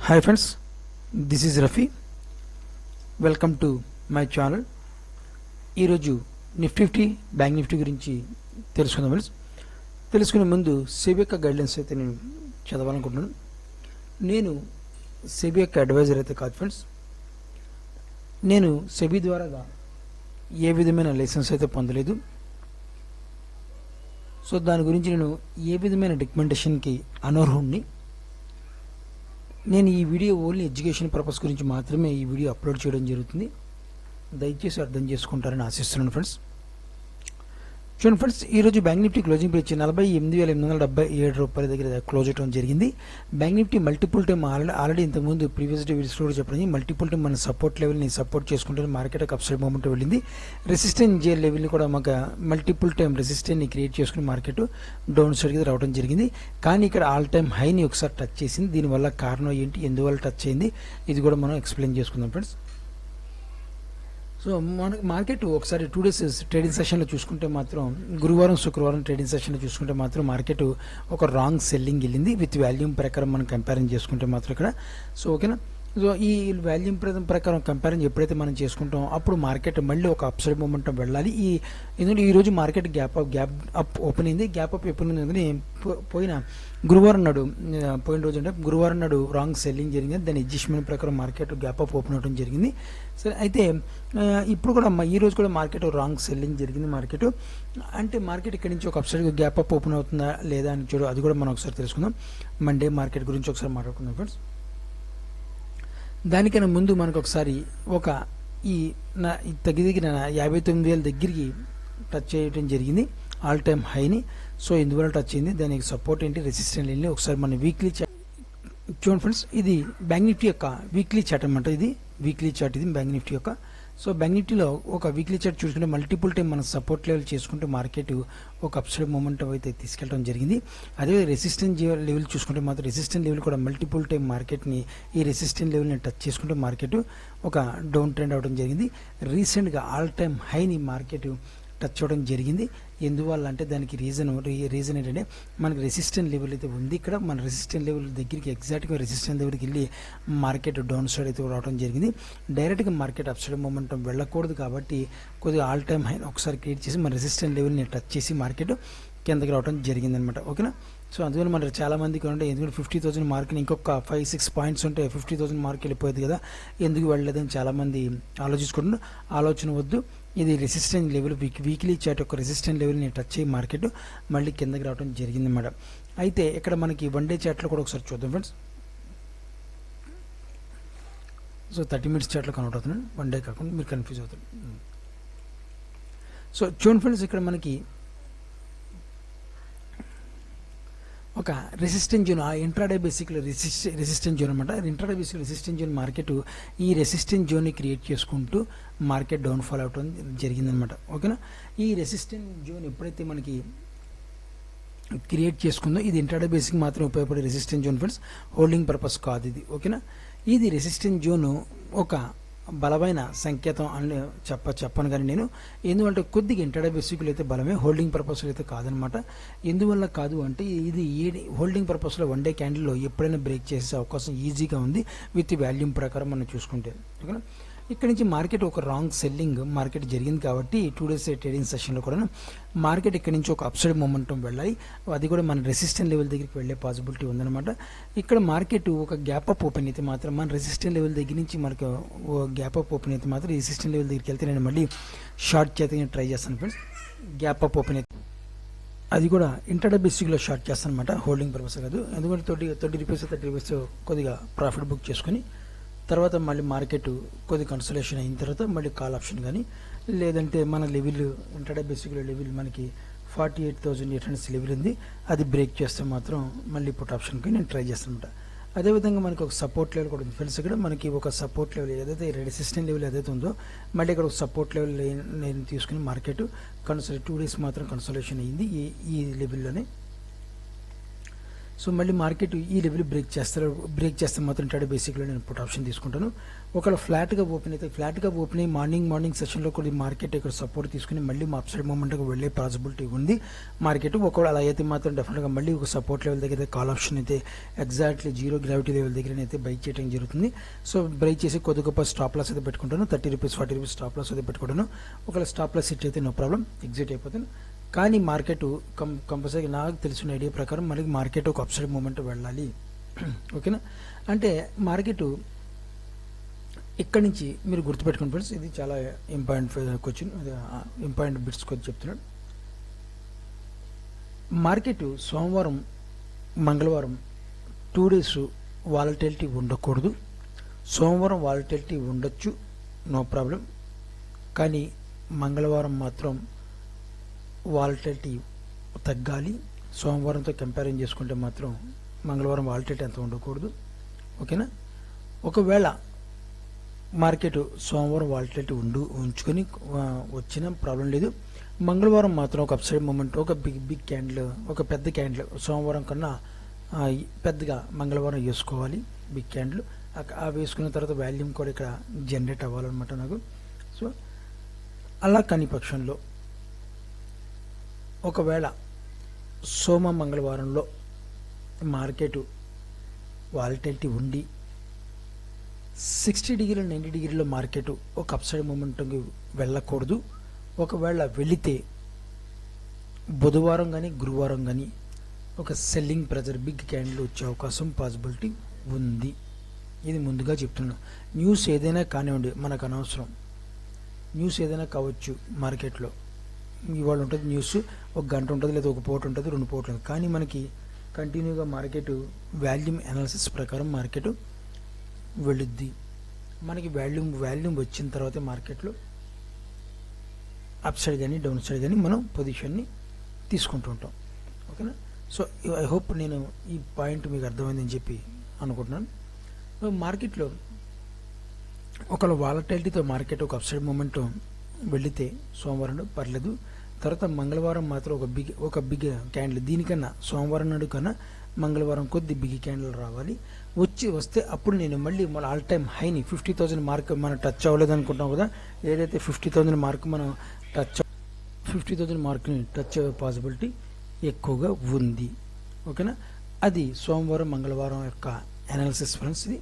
Hi friends, this is Rafi. Welcome to my channel. ఈరోజు Nifty bank Nifty గురించి తెలుసుకుందాం friends. తెలుసుకునే ముందు సెబీ యొక్క గైడ్లైన్స్ అయితే నేను చదవాలనుకుంటున్నాను. నేను సెబీ యొక్క అడ్వైజర్ అయితే కాదు ఫ్రెండ్స్. నేను సెబీ ద్వారాగా ఏ విధమైన లైసెన్స్ అయితే పొందలేదు. సో దాని గురించి నేను ఏ విధమైన రికమెండేషన్కి అనర్హుణ్ణి. నేను ఈ వీడియో ఓన్లీ ఎడ్యుకేషన్ పర్పస్ గురించి మాత్రమే ఈ వీడియో అప్లోడ్ చేయడం జరుగుతుంది. దయచేసి అర్థం చేసుకుంటారని ఆశిస్తున్నాను ఫ్రెండ్స్. చూడండి ఫ్రెండ్స్, ఈరోజు బ్యాంక్ నిఫ్టీ క్లోజింగ్ ప్రైస్ 48,877 రూపాయల దగ్గర క్లోజ్ అవడం జరిగింది. Bank Nifty multiple time already ఇంతకుముందు ప్రీవియస్ వీడియోస్లో కూడా చెప్పడం, మల్టిపుల్ టైం మన సపోర్ట్ లెవెల్ని సపోర్ట్ చేసుకుంటే మార్కెట్ ఒక అప్సైడ్ మూమెంట్ వెళ్ళింది. రెసిస్టెన్స్ జే లెవెల్ని కూడా మాకు మల్టిపుల్ టైం రెసిస్టెన్స్ని క్రియేట్ చేసుకుని మార్కెట్ డౌన్ సైడ్కి రావడం జరిగింది. కానీ ఇక్కడ ఆల్ టైమ్ హైని ఒకసారి టచ్ చేసింది. దీనివల్ల కారణం ఏంటి, ఎందువల్ల టచ్ అయింది, ఇది కూడా మనం ఎక్స్ప్లెయిన్ చేసుకుందాం ఫ్రెండ్స్. సో మనకి మార్కెట్ ఒకసారి 2 days ట్రేడింగ్ సెషన్లో చూసుకుంటే మాత్రం గురువారం శుక్రవారం ట్రేడింగ్ సెషన్లో చూసుకుంటే మాత్రం మార్కెట్ ఒక రాంగ్ సెల్లింగ్ వెళ్ళింది. విత్ వాల్యూమ్ ప్రకారం మనం కంపారిజన్ చేసుకుంటే మాత్రం ఇక్కడ సో ఓకేనా. సో ఈ వాల్యూమ్ ప్రకారం కంపారిజన్ ఎప్పుడైతే మనం చేసుకుంటాం అప్పుడు మార్కెట్ మళ్ళీ ఒక అప్సైడ్ మూమెంటం వెళ్ళాలి. ఎందుకంటే ఈరోజు మార్కెట్ గ్యాప్ అప్ ఓపెన్ అయింది. గ్యాప్ అప్ ఓపెన్ అయింది. పోయిన గురువారం నాడు పోయిన రోజు అంటే గురువారం నాడు రాంగ్ సెల్లింగ్ జరిగింది. దాని అడ్జస్ట్మెంట్ ప్రకారం మార్కెట్ గ్యాప్ అప్ ఓపెన్ అవడం జరిగింది. సరే, అయితే ఇప్పుడు కూడా ఈ రోజు కూడా మార్కెట్ రాంగ్ సెల్లింగ్ జరిగింది. మార్కెట్ అంటే మార్కెట్ ఇక్కడ నుంచి ఒక అప్సైడ్ గ్యాప్ అప్ ఓపెన్ అవుతుందా లేదా అని చూడు, అది కూడా మనం ఒకసారి తెలుసుకుందాం. మండే మార్కెట్ గురించి ఒకసారి మాట్లాడుకుందాం ఫ్రెండ్స్. దానికన్నా ముందు మనకు ఒకసారి తగ్గిన 59,000 దగ్గరికి టచ్ చేయడం జరిగింది, ఆల్ టైమ్ హైని. సో ఇందువల్ల టచ్ అయింది. దానికి సపోర్ట్ ఏంటి, రెసిస్టెంట్ వెళ్ళి ఒకసారి మన వీక్లీ చూడండి ఫ్రెండ్స్. ఇది బ్యాంక్ నిఫ్టీ యొక్క వీక్లీ చార్ట్ అనమాట. ఇది వీక్లీ చార్ట్, ఇది బ్యాంక్ నిఫ్టీ యొక్క. సో బ్యాంక్ నిఫ్టీలో ఒక వీక్లీ చార్ట్ చూసుకుంటే మల్టిపుల్ టైం మనం సపోర్ట్ లెవెల్ చేసుకుంటే మార్కెట్ ఒక అప్సైడ్ మూమెంటం అయితే తీసుకెళ్ళడం జరిగింది. అదే రెసిస్టెన్స్ లెవెల్ చూసుకుంటే మాత్రం రెసిస్టెన్స్ లెవెల్ కూడా మల్టిపుల్ టైం మార్కెట్ని ఈ రెసిస్టెన్స్ లెవెల్ని టచ్ చేసుకుంటే మార్కెట్ ఒక డౌన్ ట్రెండ్ అవడం జరిగింది. రీసెంట్గా ఆల్ టైమ్ హైని మార్కెట్ టచ్ అవ్వడం జరిగింది. ఎందువల్ల అంటే దానికి రీజన్ ఏంటంటే మనకి రెసిస్టెన్స్ లెవెల్ అయితే ఉంది. ఇక్కడ మన రెసిస్టెన్స్ లెవెల్ దగ్గరికి ఎగ్జాక్ట్గా రెసిస్టెన్స్ లెవెల్కి వెళ్ళి మార్కెట్ డౌన్ సైడ్ అయితే రావడం జరిగింది. డైరెక్ట్గా మార్కెట్ అప్ సైడ్ మూమెంటం వెళ్ళకూడదు కాబట్టి కొద్దిగా ఆల్ టైమ్ హై ఒకసారి క్రియేట్ చేసి మన రెసిస్టెన్స్ లెవెల్ని టచ్ చేసి మార్కెట్ కిందకి రావడం జరిగిందనమాట. ఓకేనా. సో అందువల్ల మనకు చాలామందికి ఉంటే ఎందుకంటే 50,000 మార్క్ని ఇంకొక 5-6 పాయింట్స్ ఉంటే 50,000 మార్క్ వెళ్ళిపోయేది కదా, ఎందుకు వెళ్ళలేదని చాలామంది ఆలోచించుకుంటున్నారు. ఆలోచన వద్దు. ఇది రెసిస్టెన్స్ లెవెల్ వీక్లీ చార్ట్ యొక్క రెసిస్టెన్స్ లెవెల్ని టచ్ అయ్యి మార్కెట్ మళ్ళీ కిందకి రావడం జరిగిందన్నమాట. అయితే ఇక్కడ మనకి 1 day చార్ట్లో కూడా ఒకసారి చూద్దాం ఫ్రెండ్స్. సో 30 minutes చార్ట్లో కన్వర్ట్ అవుతున్నాను, 1 day కాకుండా మీరు కన్ఫ్యూజ్ అవుతారు. సో చూడండి ఫ్రెండ్స్, ఇక్కడ మనకి ఒక రెసిస్టెన్స్ జోన్, ఆ ఇంట్రాడే బేసిక్లో రెసిస్టెన్స్ జోన్ అనమాట. Intraday basic resistance zone market ఈ రెసిస్టెన్స్ జోన్ని క్రియేట్ చేసుకుంటూ మార్కెట్ డౌన్ఫాల్ అవడం జరిగిందనమాట. ఓకేనా. ఈ రెసిస్టెన్స్ జోన్ ఎప్పుడైతే మనకి క్రియేట్ చేసుకుందో ఇది ఇంట్రాడే బేసిక్ మాత్రం ఉపయోగపడే resistance zone friends, holding purpose కాదు ఇది. ఓకేనా. ఇది రెసిస్టెన్స్ జోన్ ఒక బలమైన సంకేతం అని చెప్పను కానీ నేను, ఎందుకంటే కొద్దిగా ఇంట్రాడే బేసిక్లో అయితే బలమే, హోల్డింగ్ పర్పస్లో అయితే కాదనమాట. ఎందువల్ల కాదు అంటే ఇది హోల్డింగ్ పర్పస్లో 1 day క్యాండిల్లో ఎప్పుడైనా బ్రేక్ చేసే అవకాశం ఈజీగా ఉంది విత్ వాల్యూమ్ ప్రకారం మనం చూసుకుంటే. ఓకేనా. ఇక్కడ నుంచి మార్కెట్ ఒక రాంగ్ సెల్లింగ్ మార్కెట్ జరిగింది కాబట్టి 2 days ట్రేడింగ్ సెషన్లో కూడా మార్కెట్ ఇక్కడ నుంచి ఒక అప్సైడ్ మూమెంటం వెళ్ళాలి. అది కూడా మన రెసిస్టెన్స్ లెవెల్ దగ్గరికి వెళ్ళే పాసిబిలిటీ ఉందన్నమాట. ఇక్కడ మార్కెట్ ఒక గ్యాప్ అప్ ఓపెన్ అయితే మాత్రం మన రెసిస్టెన్స్ లెవెల్ దగ్గర నుంచి మనకు గ్యాప్ అప్ ఓపెన్ అయితే మాత్రం రెసిస్టెన్స్ లెవెల్ దగ్గరికి వెళ్తే నేను మళ్ళీ షార్ట్ చేత ట్రై చేస్తాను ఫ్రెండ్స్. గ్యాప్ అప్ ఓపెన్ అయితే అది కూడా ఇంట్రాడే బేసిక్లో షార్ట్ చేస్తాను అనమాట, హోల్డింగ్ పర్పస్ కాదు. ఎందుకంటే 30 రూపీస్ 30 రూపీస్ కొద్దిగా ప్రాఫిట్ బుక్ చేసుకొని తర్వాత మళ్ళీ మార్కెట్ కొద్ది కన్సలేషన్ అయిన తర్వాత మళ్ళీ కాల్ ఆప్షన్ కానీ లేదంటే మన లెవెల్ ఇంట్రాడే బేసిక్లో లెవెల్ మనకి 48,800 లెవెల్ ఉంది, అది బ్రేక్ చేస్తే మాత్రం మళ్ళీ పుట్ ఆప్షన్కి నేను ట్రై చేస్తాను అనమాట. అదేవిధంగా మనకి ఒక సపోర్ట్ లెవెల్ కూడా ఉంది ఫ్రెండ్స్. ఇక్కడ మనకి ఒక సపోర్ట్ లెవెల్ ఏదైతే రెసిస్టెన్స్ లెవెల్ ఏదైతే ఉందో మళ్ళీ ఇక్కడ ఒక సపోర్ట్ లెవెల్ నేను తీసుకుని మార్కెట్ 2 days మాత్రం కన్సలేషన్ అయ్యింది ఈ లెవెల్లోనే. సో మళ్ళీ మార్కెట్ ఈ లెవెల్ బ్రేక్ చేస్తే మాత్రం ఇంట్రాడే బేసిక్లో నేను పుట్ ఆప్షన్ తీసుకుంటాను. ఒకవేళ ఫ్లాట్గా ఓపెన్ అయితే ఫ్లాట్గా ఓపెన్ అయ్యి మార్నింగ్ సెషన్లో కూడా మార్కెట్ ఇక్కడ సపోర్ట్ తీసుకుని మళ్ళీ మా అప్ సైడ్ మూమెంట్కి వెళ్ళే పాసిబిలిటీ ఉంది మార్కెట్. ఒకవేళ అలా అయితే మాత్రం డెఫినెట్గా మళ్ళీ ఒక సపోర్ట్ లెవెల్ దగ్గర కాల్ ఆప్షన్ అయితే ఎగ్జాక్ట్లీ జీరో గ్రావిటీ లెవెల్ దగ్గర అయితే బై చేయడం జరుగుతుంది. సో బై చేసి కొద్ది గొప్ప స్టాప్ లాస్ అయితే పెట్టుకుంటాను. 30 రూపీస్ 40 రూపీస్ స్టాప్ లాస్ అయితే పెట్టుకుంటాను. ఒకవేళ స్టాప్ లాస్ హిట్ అయితే నో ప్రాబ్లం, ఎగ్జిట్ అయిపోతాను. కానీ మార్కెట్ కంపల్సరీ నాకు తెలిసిన ఐడియా ప్రకారం మనకి మార్కెట్ ఒక అప్ సైడ్ మూమెంట్ వెళ్ళాలి. ఓకేనా, అంటే మార్కెట్ ఇక్కడి నుంచి మీరు గుర్తుపెట్టుకోండి ఫ్రెండ్స్, ఇది చాలా ఇంపార్టెంట్ క్వశ్చన్, ఇంపార్టెంట్ బిట్స్ కొద్ది చెప్తున్నాడు. మార్కెట్ సోమవారం మంగళవారం 2 days వాలటిలిటీ ఉండకూడదు. సోమవారం వాలటిలిటీ ఉండొచ్చు, నో ప్రాబ్లం. కానీ మంగళవారం మాత్రం వాలటిలిటీ తగ్గాలి. సోమవారంతో కంపేరింగ్ చేసుకుంటే మాత్రం మంగళవారం వాలటిలిటీ అంత ఉండకూడదు. ఓకేనా, ఒకవేళ మార్కెట్ సోమవారం వాలటిలిటీ ఉంచుకొని వచ్చిన ప్రాబ్లం లేదు. మంగళవారం మాత్రం ఒక అప్సైడ్ మూమెంట్, ఒక బిగ్ క్యాండిల్, ఒక పెద్ద క్యాండిల్ సోమవారం కన్నా పెద్దగా మంగళవారం వేసుకోవాలి బిగ్ క్యాండిల్. ఆ వేసుకున్న తర్వాత వాల్యూమ్ కూడా ఇక్కడ జనరేట్ అవ్వాలన్నమాట నాకు. సో అలా కాని పక్షంలో ఒకవేళ సోమ మంగళవారంలో మార్కెట్ వాలటిలిటీ ఉండి 60 డిగ్రీలు 90 డిగ్రీలో మార్కెట్ ఒక అప్సైడ్ మూమెంట్కి వెళ్ళకూడదు. ఒకవేళ వెళితే బుధవారం కానీ గురువారం కానీ ఒక సెల్లింగ్ ప్రెజర్ బిగ్ క్యాండిల్ వచ్చే అవకాశం పాసిబిలిటీ ఉంది. ఇది ముందుగా చెప్తున్నాను. న్యూస్ ఏదైనా కానివ్వండి, మనకు అనవసరం. న్యూస్ ఏదైనా కావచ్చు, మార్కెట్లో ఇవాళ ఉంటుంది న్యూస్, 1 గంట ఉంటుంది, లేదా 1 పూట ఉంటుంది, 2 పూటలు ఉంటుంది. కానీ మనకి కంటిన్యూగా మార్కెట్ వాల్యూమ్ అనాలిసిస్ ప్రకారం మార్కెట్ వెళ్ళుద్ది. మనకి వాల్యూమ్ వచ్చిన తర్వాతే మార్కెట్లో అప్ సైడ్ కానీ డౌన్ సైడ్ కానీ మనం పొజిషన్ని తీసుకుంటూ ఉంటాం. ఓకేనా, సో ఐ హోప్ నేను ఈ పాయింట్ మీకు అర్థమైందని చెప్పి అనుకుంటున్నాను. మార్కెట్లో ఒకవేళ వాలటిలిటీతో మార్కెట్ ఒక అప్ సైడ్ మూమెంట్ వెళితే సోమవారం పర్లేదు. తర్వాత మంగళవారం మాత్రం ఒక బిగ్ క్యాండిల్, దీనికన్నా సోమవారం నాడు కన్నా మంగళవారం కొద్ది బిగ్ క్యాండిల్ రావాలి. వస్తే అప్పుడు నేను మళ్ళీ మన ఆల్ టైమ్ హైని 50,000 మార్క్ మనం టచ్ అవ్వలేదు అనుకుంటాం కదా, ఏదైతే 50,000 మార్క్ మనం 50,000 మార్క్ని టచ్ అయ్యే పాసిబిలిటీ ఎక్కువగా ఉంది. ఓకేనా, అది సోమవారం మంగళవారం యొక్క అనాలిసిస్ ఫ్రెండ్స్. ఇది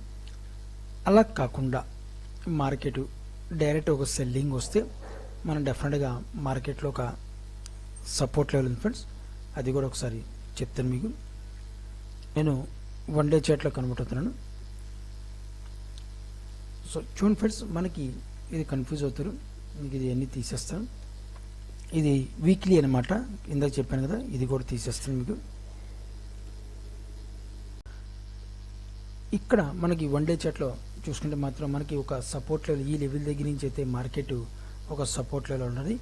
అలా కాకుండా మార్కెట్ డైరెక్ట్ ఒక సెల్లింగ్ వస్తే మనం డెఫినెట్గా మార్కెట్లో ఒక సపోర్ట్ లెవెల్ ఉంది ఫ్రెండ్స్. అది కూడా ఒకసారి చెప్తాను మీకు. నేను 1 day చార్ట్లో కన్వర్ట్ అవుతున్నాను. సో చూడండి ఫ్రెండ్స్, మనకి ఇది కన్ఫ్యూజ్ అవుతారు, మీకు ఇది అన్నీ తీసేస్తాను. ఇది వీక్లీ అనమాట, ఇందాక చెప్పాను కదా, ఇది కూడా తీసేస్తాను మీకు. ఇక్కడ మనకి 1 day చార్ట్లో చూసుకుంటే మాత్రం మనకి ఒక సపోర్ట్ లెవెల్, ఈ లెవెల్ దగ్గర నుంచి అయితే మార్కెట్ ఒక సపోర్ట్ లెవెల్ ఉన్నది.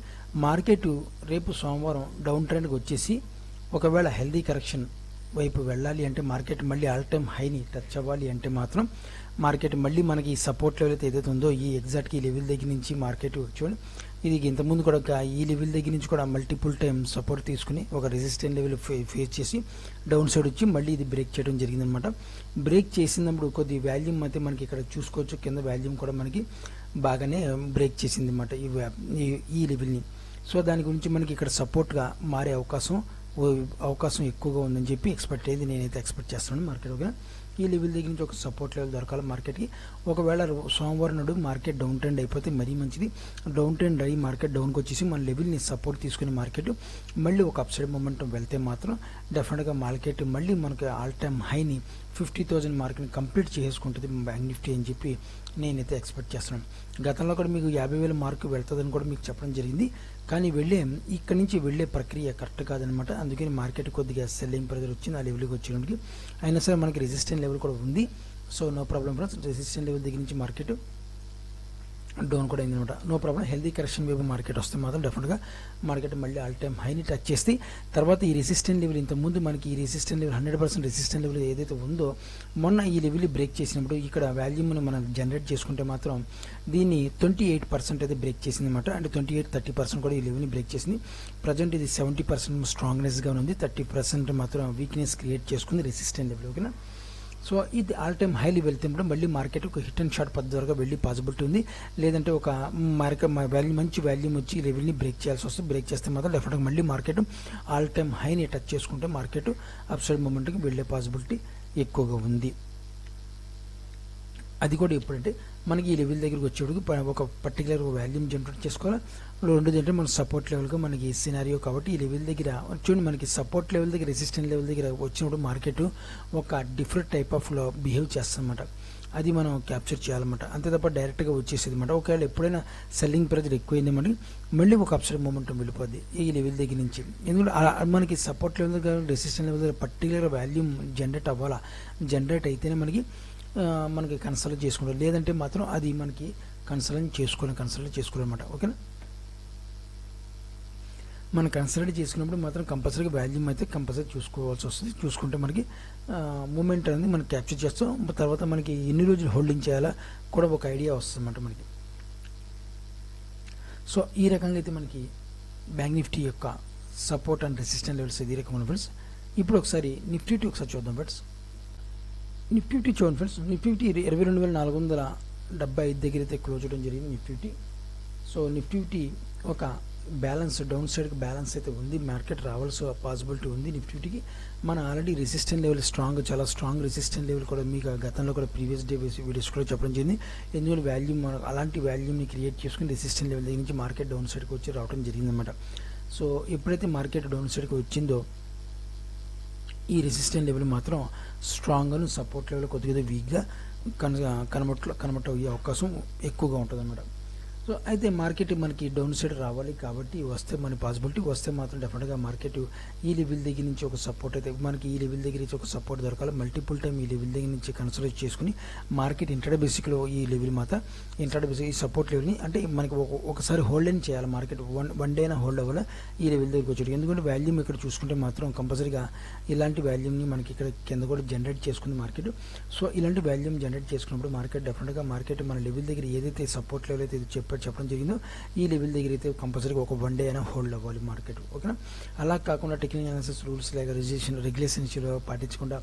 మార్కెట్ రేపు సోమవారం డౌన్ ట్రెండ్కి వచ్చేసి ఒకవేళ హెల్దీ కరెక్షన్ వైపు వెళ్ళాలి అంటే, మార్కెట్ మళ్ళీ ఆల్ టైమ్ హైని టచ్ అవ్వాలి అంటే మాత్రం మార్కెట్ మళ్ళీ మనకి ఈ సపోర్ట్ లెవెల్ అయితే ఏదైతే ఉందో ఈ ఎగ్జాక్ట్గా ఈ లెవెల్ దగ్గర నుంచి మార్కెట్ చూడండి, ఇది ఇంతకుముందు కూడా ఈ లెవెల్ దగ్గర నుంచి కూడా మల్టిపుల్ టైం సపోర్ట్ తీసుకుని ఒక రెసిస్టెంట్ లెవెల్ ఫేస్ చేసి డౌన్ సైడ్ వచ్చి మళ్ళీ ఇది బ్రేక్ చేయడం జరిగిందనమాట. బ్రేక్ చేసినప్పుడు కొద్ది వాల్యూమ్ అయితే మనకి ఇక్కడ చూసుకోవచ్చు, కింద వాల్యూమ్ కూడా మనకి బాగానే బ్రేక్ చేసింది అనమాట ఈ లెవెల్ని. సో దాని గురించి మనకి ఇక్కడ సపోర్ట్గా మారే అవకాశం ఎక్కువగా ఉందని చెప్పి నేనైతే ఎక్స్పెక్ట్ చేస్తున్నాను మార్కెట్. ఓకే, ఈ లెవెల్ దగ్గర నుంచి ఒక సపోర్ట్ లెవెల్ దొరకాలి మార్కెట్కి. ఒకవేళ సోమవారం నాడు మార్కెట్ డౌన్ ట్రెండ్ అయిపోతే మరీ మంచిది. డౌన్ ట్రెండ్ అయ్యి మార్కెట్ డౌన్కి వచ్చేసి మన లెవెల్ని సపోర్ట్ తీసుకుని మార్కెట్ మళ్ళీ ఒక అప్సైడ్ మొమెంటం వెళ్తే మాత్రం డెఫినెట్గా మార్కెట్ మళ్ళీ మనకి ఆల్ టైమ్ హైని 50,000 మార్క్ని కంప్లీట్ చేసుకుంటుంది బ్యాంక్ నిఫ్టీ అని చెప్పి నేనైతే ఎక్స్పెక్ట్ చేస్తున్నాను. గతంలో కూడా మీకు 50,000 మార్కు వెళ్తుందని కూడా మీకు చెప్పడం జరిగింది. కానీ ఇక్కడి నుంచి వెళ్ళే ప్రక్రియ కరెక్ట్ కాదనమాట. అందుకని మార్కెట్ కొద్దిగా సెల్లింగ్ ప్రెజర్ వచ్చింది ఆ లెవెల్కి వచ్చేటికి. అయినా సరే మనకి రెసిస్టెంట్ లెవెల్ కూడా ఉంది. So no problem friends, resistant level దగ్గర నుంచి మార్కెట్ డౌన్ కూడా అయింది అనమాట. నో ప్రాబ్లం, హెల్దీ కరెక్షన్ వైపు మార్కెట్ వస్తే మాత్రం డెఫినెట్గా మార్కెట్ మళ్ళీ ఆల్ టైమ్ హైని టచ్ చేస్తే తర్వాత ఈ రెసిస్టెంట్ లెవెల్ ఇంతకుముందు మనకి ఈ రెసిస్టెంట్ లెవెల్ 100% రెసిస్టెంట్ లెవెల్ ఏదైతే ఉందో మొన్న ఈ లెవెల్ బ్రేక్ చేసినప్పుడు ఇక్కడ వాల్యూమ్ని మనం జనరేట్ చేసుకుంటే మాత్రం దీన్ని 28% అయితే బ్రేక్ చేసింది అనమాట. అంటే 28-30% కూడా ఈ లెవెల్ని బ్రేక్ చేసింది. ప్రజెంట్ ఇది 70% స్ట్రాంగ్నెస్గా ఉంది, 30% మాత్రం వీక్నెస్ క్రియేట్ చేసుకుంది రెసిస్టెంట్ లెవెల్. ఓకేనా, సో ఇది ఆల్ టైమ్ హైలీ వెళ్తున్నప్పుడు మళ్ళీ మార్కెట్ ఒక హిట్ అండ్ షార్ట్ పద్ధతి వరకు వెళ్ళి పాసిబిలిటీ ఉంది. లేదంటే ఒక వాల్యూ మంచి వాల్యూమ్ వచ్చి ఈ లెవెల్ని బ్రేక్ చేయాల్సి వస్తుంది. బ్రేక్ చేస్తే మాత్రం డెఫినెట్గా మళ్ళీ మార్కెట్ ఆల్ టైమ్ హైని టచ్ చేసుకుంటే మార్కెట్ అప్ సైడ్ మూమెంట్కి వెళ్ళే పాసిబిలిటీ ఎక్కువగా ఉంది. అది కూడా ఎప్పుడంటే మనకి ఈ లెవెల్ దగ్గరికి వచ్చేటికి ఒక పర్టికులర్ వాల్యూమ్ జనరేట్ చేసుకోవాలి. రెండోది అంటే మన సపోర్ట్ లెవెల్గా మనకి సినారియో కాబట్టి ఈ లెవెల్ దగ్గర చూడండి మనకి సపోర్ట్ లెవెల్ దగ్గర రెసిస్టెంట్ లెవెల్ దగ్గర వచ్చినప్పుడు మార్కెట్ ఒక డిఫరెంట్ టైప్ ఆఫ్ లో బిహేవ్ చేస్తుందన్నమాట. అది మనం క్యాప్చర్ చేయాలన్నమాట. అంతే తప్ప డైరెక్ట్గా వచ్చేసేది అనమాట. ఒకవేళ ఎప్పుడైనా సెల్లింగ్ ప్రెజర్ ఎక్కువైంది మనకి మళ్ళీ ఒక అప్సైడ్ మూమెంటం వెళ్ళిపోద్ది ఈ లెవెల్ దగ్గర నుంచి. ఎందుకంటే మనకి సపోర్ట్ లెవెల్ దగ్గర రెసిస్టెంట్ లెవెల్ దగ్గర పర్టికులర్ వాల్యూమ్ జనరేట్ అవ్వాలా, జనరేట్ అయితేనే మనకి కన్సల్ట్ చేసుకుంటాం. లేదంటే మాత్రం అది మనకి కన్సల్ట్ చేసుకోవాలన్నమాట. ఓకేనా, మనం కన్సల్ట్ చేసుకున్నప్పుడు మాత్రం కంపల్సరీగా వాల్యూమ్ అయితే కంపల్సరీ చూసుకోవాల్సి వస్తుంది. చూసుకుంటే మనకి మూమెంట్ అనేది మనం క్యాప్చర్ చేస్తాం. తర్వాత మనకి ఎన్ని రోజులు హోల్డింగ్ చేయాలా కూడా ఒక ఐడియా వస్తుంది అన్నమాట మనకి. సో ఈ రకంగా అయితే మనకి బ్యాంక్ నిఫ్టీ యొక్క సపోర్ట్ అండ్ రెసిస్టెంట్ లెవెల్స్ ఇది రకమైన ఫ్రెండ్స్. ఇప్పుడు ఒకసారి నిఫ్టీ ఒకసారి చూద్దాం ఫ్రెండ్స్. నిఫ్టీ చూడండి ఫ్రెండ్స్, నిఫ్టీ 22,475 దగ్గర అయితే క్లోజ్ చేయడం జరిగింది నిఫ్టీ. సో నిఫ్టీ ఒక బ్యాలెన్స్ డౌన్ సైడ్కి బ్యాలెన్స్ అయితే ఉంది, మార్కెట్ రావాల్సిన పాసిబిలిటీ ఉంది నిఫ్టీకి. మన ఆల్రెడీ రెసిస్టెంట్ లెవెల్ చాలా స్ట్రాంగ్ రెసిస్టెంట్ లెవెల్ కూడా మీకు గతంలో కూడా ప్రీవియస్ డే వీడియోస్ కూడా చెప్పడం జరిగింది. ఎందుకంటే వాల్యూమ్ మనకు అలాంటి వాల్యూమ్ని క్రియేట్ చేసుకుని రెసిస్టెంట్ లెవెల్ దగ్గర నుంచి మార్కెట్ డౌన్ సైడ్కి వచ్చి రావడం జరిగిందన్నమాట. సో ఎప్పుడైతే మార్కెట్ డౌన్ సైడ్కి వచ్చిందో ఈ రెసిస్టెంట్ లెవెల్ మాత్రం స్ట్రాంగ్గా సపోర్ట్ లెవెల్ కొద్దిగా వీక్గా కన్వర్ట్ అయ్యే అవకాశం ఎక్కువగా ఉంటుంది అన్నమాట. సో అయితే మార్కెట్ మనకి డౌన్ సైడ్ రావాలి కాబట్టి వస్తే మన పాసిబిలిటీ వస్తే మాత్రం డెఫినెట్గా మార్కెట్ ఈ లెవెల్ దగ్గర నుంచి ఒక సపోర్ట్ అయితే మనకి ఈ లెవెల్ దగ్గర నుంచి ఒక సపోర్ట్ దొరకాలి. మల్టిపుల్ టైం ఈ లెవెల్ దగ్గర నుంచి కన్సిడర్ చేసుకుని మార్కెట్ ఇంటర్డే బేసిక్లో ఈ లెవెల్ మాత్రం ఇంటర్డే బేసిక్ ఈ సపోర్ట్ లెవెల్ని అంటే మనకి ఒకసారి హోల్డ్ అని చేయాలి. మార్కెట్ వన్ డే అయినా హోల్డ్ అవ్వాలి ఈ లెవెల్ దగ్గరికి వచ్చాడు. ఎందుకంటే వాల్యూమ్ ఇక్కడ చూసుకుంటే మాత్రం కంపల్సరీగా ఇలాంటి వాల్యూమ్ని మనకి ఇక్కడ కింద కూడా జనరేట్ చేసుకుంది మార్కెట్. సో ఇలాంటి వాల్యూమ్ జనరేట్ చేసుకున్నప్పుడు మార్కెట్ డెఫినెట్గా మార్కెట్ మన లెవెల్ దగ్గర ఏదైతే సపోర్ట్ లెవెల్ అయితే చెప్పడం జరిగిందో ఈ లెవెల్ దగ్గర అయితే కంపల్సరీగా ఒక వన్ డే అయినా హోల్డ్ అవ్వాలి మార్కెట్. ఓకేనా, అలా కాకుండా టెక్నికల్ అనాలిసిస్ రూల్స్ లేక రెగ్యులేషన్స్ పాటించకుండా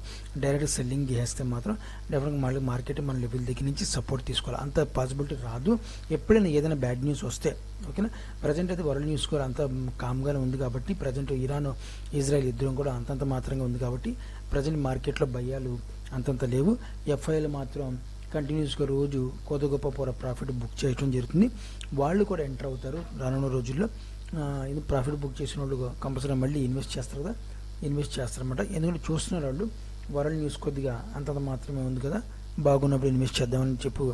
డైరెక్ట్ సెల్లింగ్ చేస్తే మాత్రం డెఫినెట్గా మళ్ళీ మార్కెట్ మన లెవెల్ దగ్గర నుంచి సపోర్ట్ తీసుకోవాలి. అంత పాసిబిలిటీ రాదు ఎప్పుడైనా ఏదైనా బ్యాడ్ న్యూస్ వస్తే. ఓకేనా, ప్రజెంట్ అయితే వరల్డ్ న్యూస్ కూడా అంత కామ్గానే ఉంది కాబట్టి ప్రజెంట్ ఇరాన్ ఇజ్రాయెల్ యుద్ధం కూడా అంతంత మాత్రంగా ఉంది కాబట్టి ప్రజెంట్ మార్కెట్లో భయాలు అంతంత లేవు. ఎఫ్ఐఎల్ మాత్రం కంటిన్యూస్గా రోజు కొద్ది గొప్ప ప్రాఫిట్ బుక్ చేయడం జరుగుతుంది. వాళ్ళు కూడా ఎంటర్ అవుతారు రానున్న రోజుల్లో. ఇది ప్రాఫిట్ బుక్ చేసిన వాళ్ళు కంపల్సరీ మళ్ళీ ఇన్వెస్ట్ చేస్తారన్నమాట. ఎందుకంటే చూస్తున్నారు వాళ్ళు వరల్డ్ న్యూస్ కొద్దిగా అంతంత మాత్రమే ఉంది కదా, బాగున్నప్పుడు ఇన్వెస్ట్ చేద్దామని చెప్పు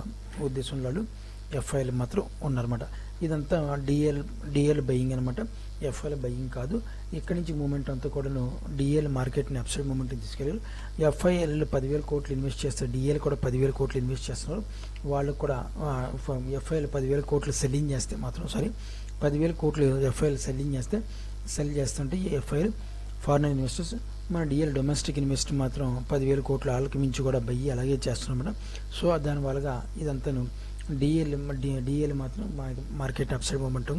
ఉద్దేశంలో వాళ్ళు ఎఫ్ఐఎల్ మాత్రం ఉన్నారన్నమాట. ఇదంతా డిఎల్ బయింగ్ అనమాట, ఎఫ్ఐఎల్ బయింగ్ కాదు. ఇక్కడి నుంచి మూమెంట్ అంతా కూడాను డిఎల్ మార్కెట్ని అప్సైడ్ మూమెంట్ని తీసుకెళ్ళారు. ఎఫ్ఐఎల్ 10,000 కోట్లు ఇన్వెస్ట్ చేస్తారు, డిఎల్ కూడా 10,000 కోట్లు ఇన్వెస్ట్ చేస్తున్నారు. వాళ్ళు కూడా ఎఫ్ఐఎల్ 10,000 కోట్లు సెల్లింగ్ చేస్తే మాత్రం 10,000 కోట్లు ఎఫ్ఐఎల్ సెల్ చేస్తుంటే ఈ ఎఫ్ఐఎల్ ఫారిన్ ఇన్వెస్టర్స్ మన డిఎల్ డొమెస్టిక్ ఇన్వెస్టర్ మాత్రం 10,000 కోట్ల ఆళ్ళకి మించి కూడా బయ్యి అలాగే చేస్తున్నమాట. సో దానివల్లగా ఇదంతాను డిఎల్ మాత్రం మార్కెట్ అప్సైడ్ మూమెంట్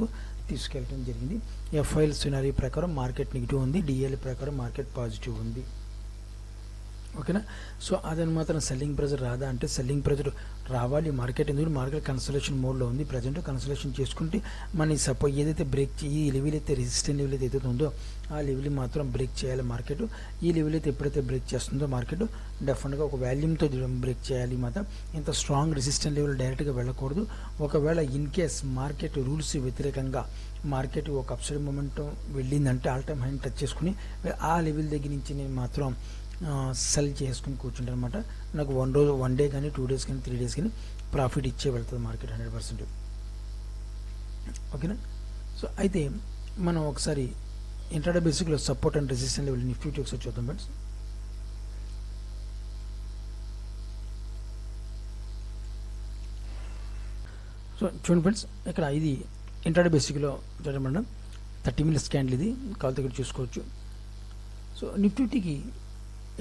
తీసుకెళ్ళడం జరిగింది. ఎఫ్ఐఎల్ సినారీ ప్రకారం మార్కెట్ నెగిటివ్ ఉంది, డిఎల్ ప్రకారం మార్కెట్ పాజిటివ్ ఉంది. ఓకేనా, సో అదని మాత్రం సెల్లింగ్ ప్రెజర్ రాదా అంటే సెల్లింగ్ ప్రెజర్ రావాలి మార్కెట్. ఎందుకంటే మార్కెట్ కన్సలేషన్ మోడ్లో ఉంది. ప్రజెంట్ కన్సలేషన్ చేసుకుంటే మన ఏదైతే ఈ లెవెల్ అయితే రెసిస్టెంట్ లెవెల్ అయితే ఉందో ఆ లెవెల్ మాత్రం బ్రేక్ చేయాలి మార్కెట్. ఈ లెవెల్ అయితే ఎప్పుడైతే బ్రేక్ చేస్తుందో మార్కెట్ డెఫినెట్గా ఒక వాల్యూమ్తో బ్రేక్ చేయాలి మాత్రం. ఇంత స్ట్రాంగ్ రెసిస్టెంట్ లెవెల్ డైరెక్ట్గా వెళ్ళకూడదు. ఒకవేళ ఇన్ కేస్ మార్కెట్ రూల్స్ వ్యతిరేకంగా మార్కెట్ ఒక అప్సైడ్ మూమెంట్ వెళ్ళిందంటే ఆల్ టైమ్ హైని టచ్ చేసుకుని ఆ లెవెల్ దగ్గర నుంచి నేను మాత్రం సెల్ చేసుకుని కూర్చుంటాను అనమాట. నాకు వన్ డే కానీ 2 days కానీ 3 days కానీ ప్రాఫిట్ ఇచ్చే వెళ్తుంది మార్కెట్ 100%. ఓకేనా, సో అయితే మనం ఒకసారి ఇంట్రాడే బేసిక్లో support and resistant level Nifty ఒకసారి చూద్దాం ఫ్రెండ్స్. సో చూడండి ఫ్రెండ్స్, ఇక్కడ ఇది ఇంట్రాడే బేసిక్లో చూడమండి 30 మినిట్స్ క్యాండిల్, ఇది కాల్ దగ్గర చూసుకోవచ్చు. సో నిఫ్టీకి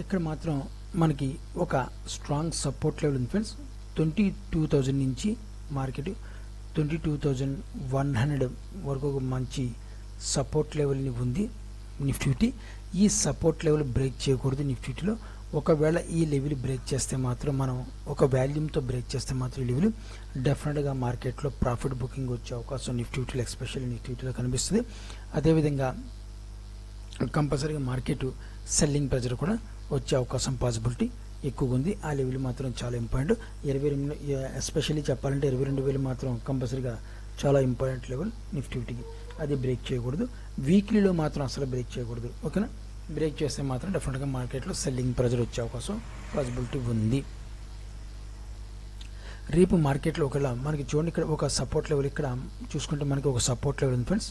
ఇక్కడ మాత్రం మనకి ఒక స్ట్రాంగ్ సపోర్ట్ లెవెల్ ఉంది ఫ్రెండ్స్. 22,000 నుంచి మార్కెట్ 22,100 వరకు ఒక మంచి సపోర్ట్ లెవెల్ని ఉంది నిఫ్టీ. ఈ సపోర్ట్ లెవెల్ బ్రేక్ చేయకూడదు నిఫ్టీలో. ఒకవేళ ఈ లెవెల్ బ్రేక్ చేస్తే మాత్రం, మనం ఒక వాల్యూమ్తో బ్రేక్ చేస్తే మాత్రం ఈ లెవెల్ డెఫినెట్గా మార్కెట్లో ప్రాఫిట్ బుకింగ్ వచ్చే అవకాశం నిఫ్టీలో, ఎస్పెషల్లీ నిఫ్టీలో కనిపిస్తుంది. అదేవిధంగా కంపల్సరీగా మార్కెట్ సెల్లింగ్ ప్రెజర్ కూడా వచ్చే అవకాశం పాసిబిలిటీ ఎక్కువగా ఉంది. ఆ లెవెల్ మాత్రం చాలా ఇంపార్టెంట్. 22 ఎస్పెషల్లీ చెప్పాలంటే 22,000 మాత్రం కంపల్సరీగా చాలా ఇంపార్టెంట్ లెవెల్ నిఫ్టీకి. అది బ్రేక్ చేయకూడదు. వీక్లీలో మాత్రం అసలు బ్రేక్ చేయకూడదు. ఓకేనా? బ్రేక్ చేస్తే మాత్రం డెఫినెట్గా మార్కెట్లో సెల్లింగ్ ప్రెజర్ వచ్చే అవకాశం పాసిబిలిటీ ఉంది. రేపు మార్కెట్లో ఒకవేళ మనకి చూడండి, ఇక్కడ ఒక సపోర్ట్ లెవెల్, ఇక్కడ చూసుకుంటే మనకి ఒక సపోర్ట్ లెవెల్ ఉంది ఫ్రెండ్స్.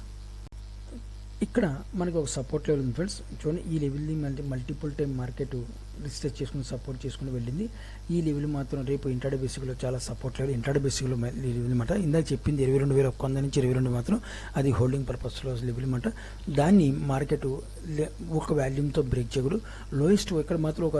ఇక్కడ మనకి ఒక సపోర్ట్ లెవెల్ ఉంది ఫ్రెండ్స్. చూడండి, ఈ లెవెల్ని మల్టిపుల్ టైం మార్కెట్ రిజిస్టర్ చేసుకుని సపోర్ట్ చేసుకుని వెళ్ళింది. ఈ లెవెల్ మాత్రం రేపు ఇంట్రాడే బేసిక్లో చాలా సపోర్ట్ లెవెల్. ఇంట్రాడే బేసిక్లో లెవెల్ అనమాట. ఇందాక చెప్పింది 22,100 నుంచి 22 మాత్రం అది హోల్డింగ్ పర్పస్లో లెవెల్ అనమాట. దాన్ని మార్కెట్ ఒక వాల్యూమ్తో బ్రేక్ చేయకూడదు. లోయెస్ట్ ఇక్కడ మాత్రం ఒక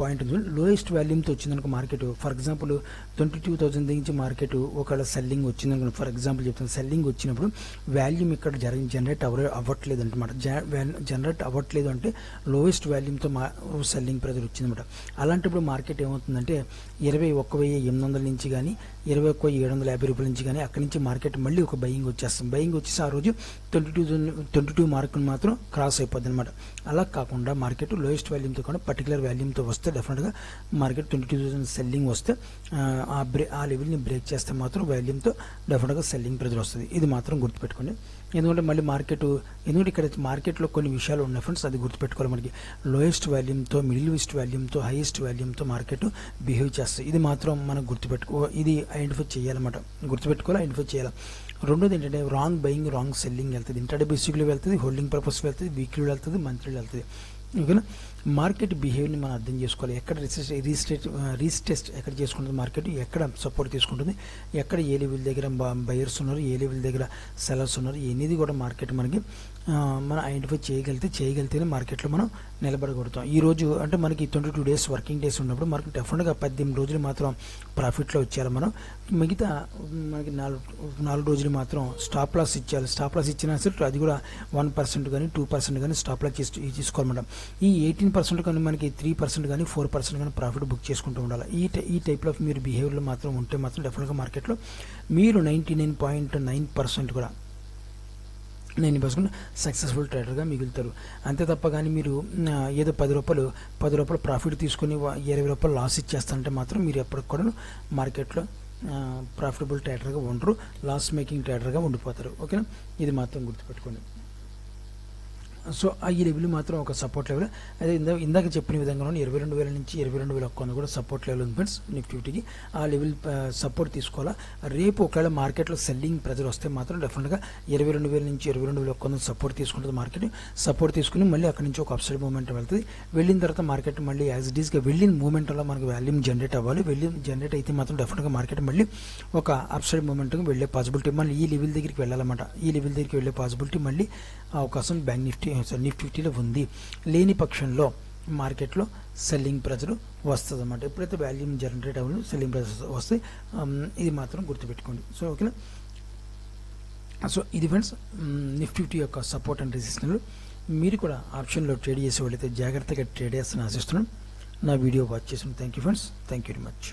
పాయింట్ ఉంది. లోయెస్ట్ వాల్యూమ్తో వచ్చిందనుకో మార్కెట్, ఫర్ ఎగ్జాంపుల్ 22,000 నుంచి మార్కెట్ ఒకవేళ సెల్లింగ్ వచ్చిందనుకో, ఫర్ ఎగ్జాంపుల్ చెప్తాను, సెల్లింగ్ వచ్చినప్పుడు వాల్యూమ్ ఇక్కడ జనరేట్ అవ్వట్లేదు అనమాట. జనరేట్ అవ్వట్లేదు అంటే లోయెస్ట్ వాల్యూమ్తో సెల్లింగ్ ప్రెజర్ వచ్చిందన్నమాట. అలాంటప్పుడు మార్కెట్ ఏమవుతుందంటే 21,800 నుంచి కానీ 21,750 రూపాయల నుంచి కానీ అక్కడి నుంచి మార్కెట్ మళ్ళీ ఒక బయింగ్ వచ్చేస్తాం. బయింగ్ వచ్చేసి ఆ రోజు 22 మార్కును మాత్రం క్రాస్ అయిపోద్ది అనమాట. అలా కాకుండా మార్కెట్ లోయెస్ట్ వాల్యూమ్తో కూడా పర్టికులర్ వాల్యూమ్తో వస్తే డెఫినెట్గా మార్కెట్ 22,000 సెల్లింగ్ వస్తే ఆ లెవెల్ని బ్రేక్ చేస్తే మాత్రం వాల్యూమ్తో డెఫినెట్గా సెల్లింగ్ ప్రెజర్ వస్తుంది. ఇది మాత్రం గుర్తుపెట్టుకోండి. ఎందుకంటే మళ్ళీ ఎందుకంటే ఇక్కడ మార్కెట్లో కొన్ని విషయాలు ఉన్నాయి ఫ్రెండ్స్, అది గుర్తుపెట్టుకోవాలి. మనకి లోయెస్ట్ వాల్యూమ్తో, మిడిల్ ఈస్ట్ వాల్యూమ్తో, హైయెస్ట్ వాల్యూమ్తో మార్కెట్ బిహేవ్ చేస్తుంది. ఇది మాత్రం మనం ఇది ఐడెంటిఫై చేయాలన్నమాట. ఐడెంటిఫై చేయాలి. రెండోది ఏంటంటే రాంగ్ బయింగ్, రాంగ్ సెల్లింగ్ వెళ్తుంది. ఇంట్రాడే బేసిక్లో వెళ్తుంది, హోల్డింగ్ పర్పస్ వెళ్తుంది, వీక్లీలో వెళ్తుంది, మంత్లీలో వెళ్తుంది. ఓకేనా? మార్కెట్ బిహేవియర్ని మనం అర్థం చేసుకోవాలి. ఎక్కడ రీస్టెస్ట్ ఎక్కడ చేసుకుంటుంది మార్కెట్, ఎక్కడ సపోర్ట్ తీసుకుంటుంది, ఎక్కడ ఏ లెవెల్ దగ్గర బయర్స్ ఉన్నారు, ఏ లెవెల్ దగ్గర సెలర్స్ ఉన్నారు, అనేది కూడా మార్కెట్ మనం ఐడెంటిఫై చేయగలిగితేనే మార్కెట్లో మనం నిలబడగలుగుతాం. ఈ రోజు అంటే మనకి 22 డేస్ వర్కింగ్ డేస్ ఉన్నప్పుడు మనకి డెఫినెట్గా 18 రోజులు మాత్రం ప్రాఫిట్లో వచ్చేయాలి మనం. మిగతా మనకి 4 రోజులు మాత్రం స్టాప్ లాస్ ఇచ్చేయాలి. స్టాప్ లాస్ ఇచ్చినా సరే అది కూడా 1% కానీ 2% కానీ స్టాప్ లాస్ తీసుకోవాలన్నమాట. ఈ 18% కానీ మనకి 3% కానీ 4% కానీ ప్రాఫిట్ బుక్ చేసుకుంటూ ఉండాలి. ఈ టైప్లో మీరు బిహేవియర్లో మాత్రం ఉంటే మాత్రం డెఫినెట్గా మార్కెట్లో మీరు 99.9% కూడా 90% సక్సెస్ఫుల్ ట్రేడర్గా మిగులుతారు. అంతే తప్ప కానీ మీరు ఏదో 10 రూపాయలు ప్రాఫిట్ తీసుకొని 20 రూపాయలు లాస్ ఇచ్చేస్తారంటే మాత్రం మీరు ఎప్పటికి కూడా మార్కెట్లో ప్రాఫిటబుల్ ట్రేడర్గా ఉండరు, లాస్ మేకింగ్ ట్రేడర్గా ఉండిపోతారు. ఓకేనా? ఇది మాత్రం గుర్తుపెట్టుకోండి. సో ఈ లెవెల్ మాత్రం ఒక సపోర్ట్ లెవెల్. అదే ఇందాక చెప్పిన విధంగా 22,000 నుంచి 22,100 కూడా సపోర్ట్ లెవెల్ ఉంది ఫ్రెండ్స్ నిఫ్టీకి. ఆ లెవెల్ సపోర్ట్ తీసుకోవాలా. రేపు ఒకవేళ మార్కెట్లో సెల్లింగ్ ప్రెజర్ వస్తే మాత్రం డెఫినెట్గా 22,000 నుంచి 22,100 సపోర్ట్ తీసుకుంటుంది మార్కెట్. సపోర్ట్ తీసుకుని మళ్ళీ అక్కడి నుంచి ఒక అప్సైడ్ మూమెంట్ వెళ్తుంది. వెళ్ళిన తర్వాత మార్కెట్ మళ్ళీ యాజ్ ఇట్ ఈస్గా వెళ్ళిన మూమెంట్లో మనకు వాల్యూమ్ జనరేట్ అవ్వాలి. జనరేట్ అయితే మాత్రం డెఫినెట్గా మార్కెట్ మళ్ళీ ఒక అప్సైడ్ మూమెంట్కి వెళ్ళే పాసిబిలిటీ, మళ్ళీ ఈ లెవెల్ దగ్గరికి వెళ్ళాలన్నమాట. ఈ లెవెల్ దగ్గరికి వెళ్ళే పాసిబిలిటీ మళ్ళీ అవకాశం బ్యాంక్ నిఫ్టీలో ఉంది. లేని పక్షంలో మార్కెట్లో సెల్లింగ్ ప్రెజర్ వస్తుంది అన్నమాట. ఎప్పుడైతే వాల్యూమ్ జనరేట్ అవ్వాలి సెల్లింగ్ ప్రెజర్ వస్తే ఇది మాత్రం గుర్తుపెట్టుకోండి. సో ఓకేనా? సో ఇది ఫ్రెండ్స్ నిఫ్టీ యొక్క సపోర్ట్ అండ్ రెసిస్టెన్స్. మీరు కూడా ఆప్షన్లో ట్రేడ్ చేసే వాళ్ళైతే జాగ్రత్తగా ట్రేడ్ చేస్తారని ఆశిస్తున్నాను. నా వీడియో వాచ్ చేసిన thank you friends. Thank you very much.